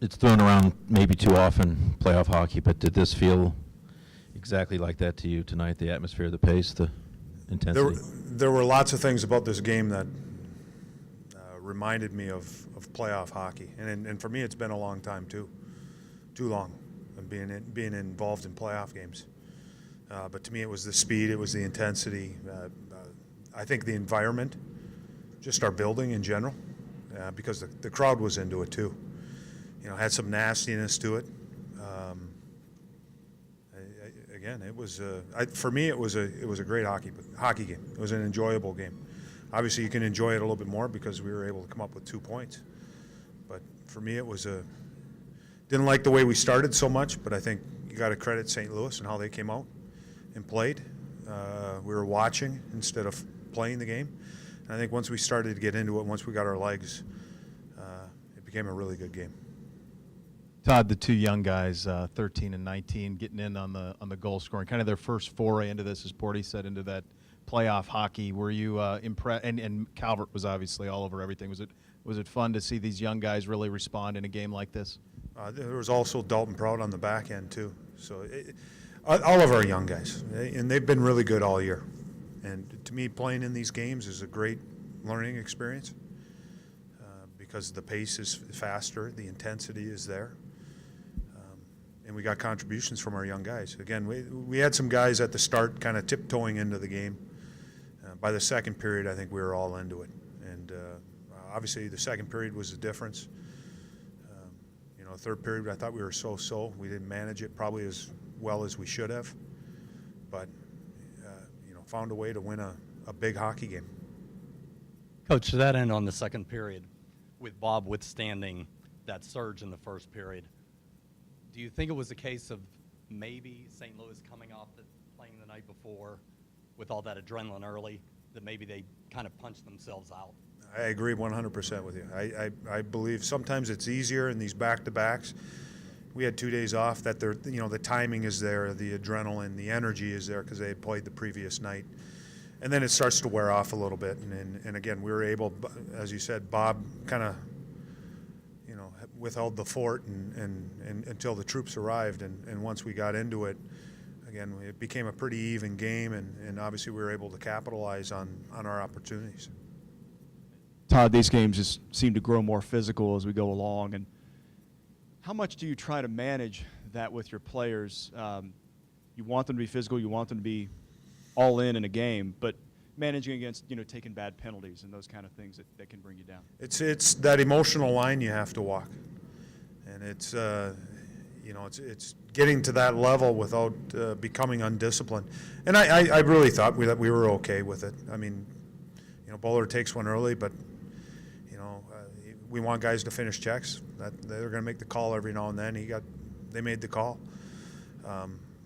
It's thrown around maybe too often, playoff hockey, but did this feel exactly like that to you tonight? The atmosphere, the pace, the intensity? There were lots of things about this game that reminded me of playoff hockey, and for me, it's been a long time too long, being involved in playoff games. But to me, it was the speed, it was the intensity. I think the environment, just our building in general, because the crowd was into it too. Had some nastiness to it. Again, it was for me. It was a great hockey game. It was an enjoyable game. Obviously, you can enjoy it a little bit more because we were able to come up with 2 points. But for me, it was didn't like the way we started so much. But I think you got to credit St. Louis and how they came out and played. We were watching instead of playing the game. And I think once we started to get into it, once we got our legs, it became a really good game. Todd, the two young guys, 13 and 19, getting in on the goal scoring, kind of their first foray into this, as Porty said, into that playoff hockey. Were you impressed? And Calvert was obviously all over everything. Was it fun to see these young guys really respond in a game like this? There was also Dalton Proud on the back end too. So all of our young guys, and they've been really good all year. And to me, playing in these games is a great learning experience because the pace is faster, the intensity is there. And we got contributions from our young guys. Again, we had some guys at the start kind of tiptoeing into the game. By the second period, I think we were all into it. And obviously the second period was the difference. Third period, I thought we were so-so. We didn't manage it probably as well as we should have. But, found a way to win a big hockey game. Coach, to that end on the second period, with Bob withstanding that surge in the first period, do you think it was a case of maybe St. Louis coming off playing the night before with all that adrenaline early, that maybe they kind of punched themselves out? I agree 100% with you. I believe sometimes it's easier in these back-to-backs. We had 2 days off that the timing is there, the adrenaline, the energy is there because they had played the previous night. And then it starts to wear off a little bit. And again, we were able, as you said, Bob kind of withheld the fort and until the troops arrived. And once we got into it, again, it became a pretty even game. And obviously we were able to capitalize on our opportunities. Todd, these games just seem to grow more physical as we go along. And how much do you try to manage that with your players? You want them to be physical, you want them to be all in a game, but managing against, taking bad penalties and those kind of things that can bring you down. It's that emotional line you have to walk. And it's getting to that level without becoming undisciplined. And I really thought that we were okay with it. I mean, Bowler takes one early, but we want guys to finish checks. That they're going to make the call every now and then. They made the call.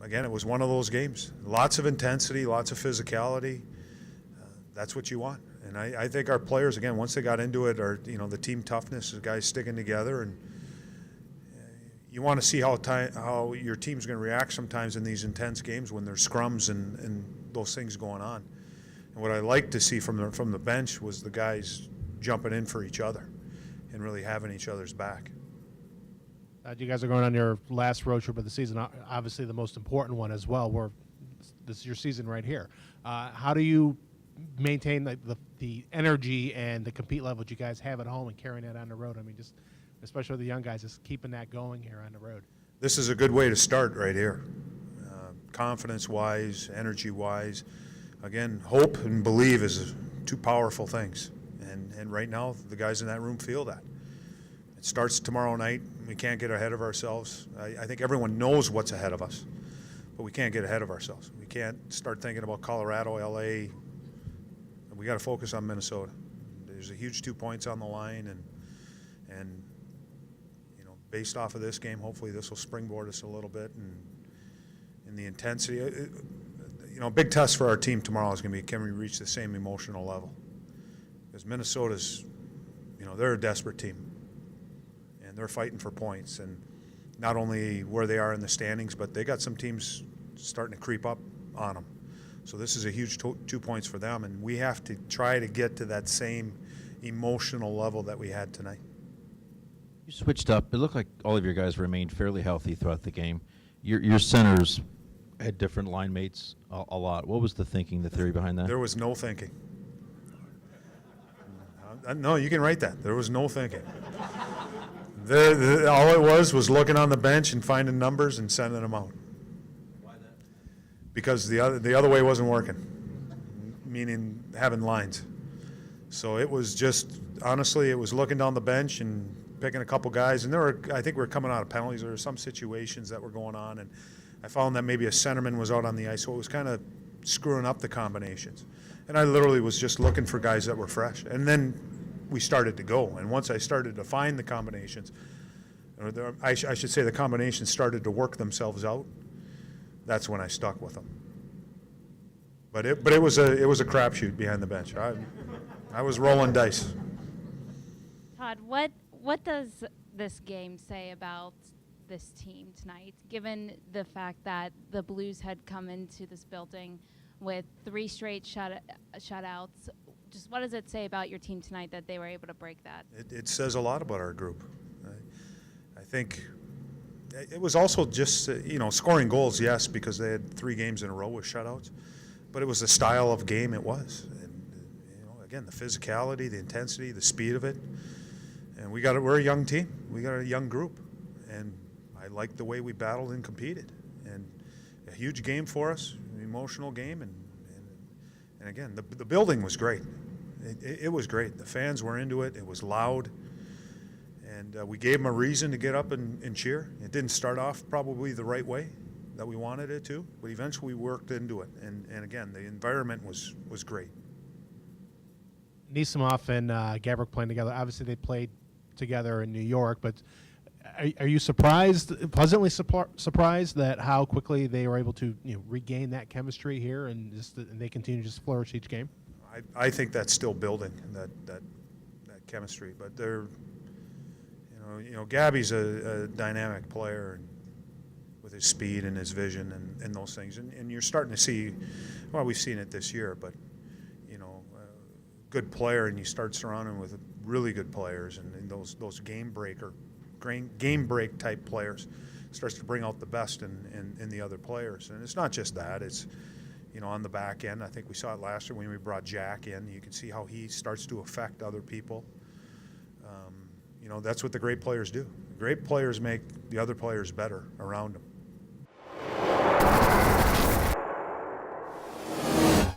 Again, it was one of those games. Lots of intensity, lots of physicality. That's what you want. And I think our players, again, once they got into it, the team toughness, the guys sticking together, and you want to see how your team's going to react sometimes in these intense games when there's scrums and those things going on. And what I like to see from the bench was the guys jumping in for each other and really having each other's back. You guys are going on your last road trip of the season, obviously the most important one as well. This is your season right here. How do you maintain the energy and the compete level that you guys have at home and carrying that on the road? I mean, just especially with the young guys, just keeping that going here on the road. This is a good way to start right here. Confidence-wise, energy-wise. Again, hope and believe is two powerful things. And right now, the guys in that room feel that. It starts tomorrow night. We can't get ahead of ourselves. I think everyone knows what's ahead of us, but we can't get ahead of ourselves. We can't start thinking about Colorado, LA. We got to focus on Minnesota. There's a huge 2 points on the line, and based off of this game, hopefully this will springboard us a little bit, and the intensity. A big test for our team tomorrow is going to be, can we reach the same emotional level? Because Minnesota's, they're a desperate team, and they're fighting for points, and not only where they are in the standings, but they got some teams starting to creep up on them. So this is a huge 2 points for them, and we have to try to get to that same emotional level that we had tonight. You switched up. It looked like all of your guys remained fairly healthy throughout the game. Your centers had different line mates a lot. What was the thinking, the theory behind that? There was no thinking. No, you can write that. There was no thinking. All it was looking on the bench and finding numbers and sending them out. Why that? Because the other way wasn't working, meaning having lines. So it was just, honestly, it was looking down the bench and picking a couple guys. And I think we were coming out of penalties. There were some situations that were going on, and I found that maybe a centerman was out on the ice, so it was kind of screwing up the combinations. And I literally was just looking for guys that were fresh. And then we started to go. And once I started to find the combinations, or I should say the combinations started to work themselves out, that's when I stuck with them. But it was a crapshoot behind the bench. I was rolling dice. Todd, what does this game say about this team tonight, given the fact that the Blues had come into this building with 3 straight shutouts? Just what does it say about your team tonight that they were able to break that? It says a lot about our group. I think it was also just, scoring goals, yes, because they had 3 games in a row with shutouts, but it was the style of game it was. And, again, the physicality, the intensity, the speed of it. And we're a young team. We got a young group. And I liked the way we battled and competed. And a huge game for us, an emotional game. And again, the building was great. It was great. The fans were into it. It was loud. And we gave them a reason to get up and cheer. It didn't start off probably the right way that we wanted it to, but eventually we worked into it. And again, the environment was great. Nisimov and Gabrick playing together. Obviously, they played together in New York, but are you pleasantly surprised that how quickly they were able to regain that chemistry here and they continue to just flourish each game? I think that's still building that chemistry, but they're Gabby's a dynamic player and with his speed and his vision and those things, and you're starting to see, well, we've seen it this year, but good player, and you start surrounding with really good players and those game break type players, starts to bring out the best in the other players. And it's not just that, it's on the back end. I think we saw it last year when we brought Jack in. You can see how he starts to affect other people. That's what the great players do. Great players make the other players better around them.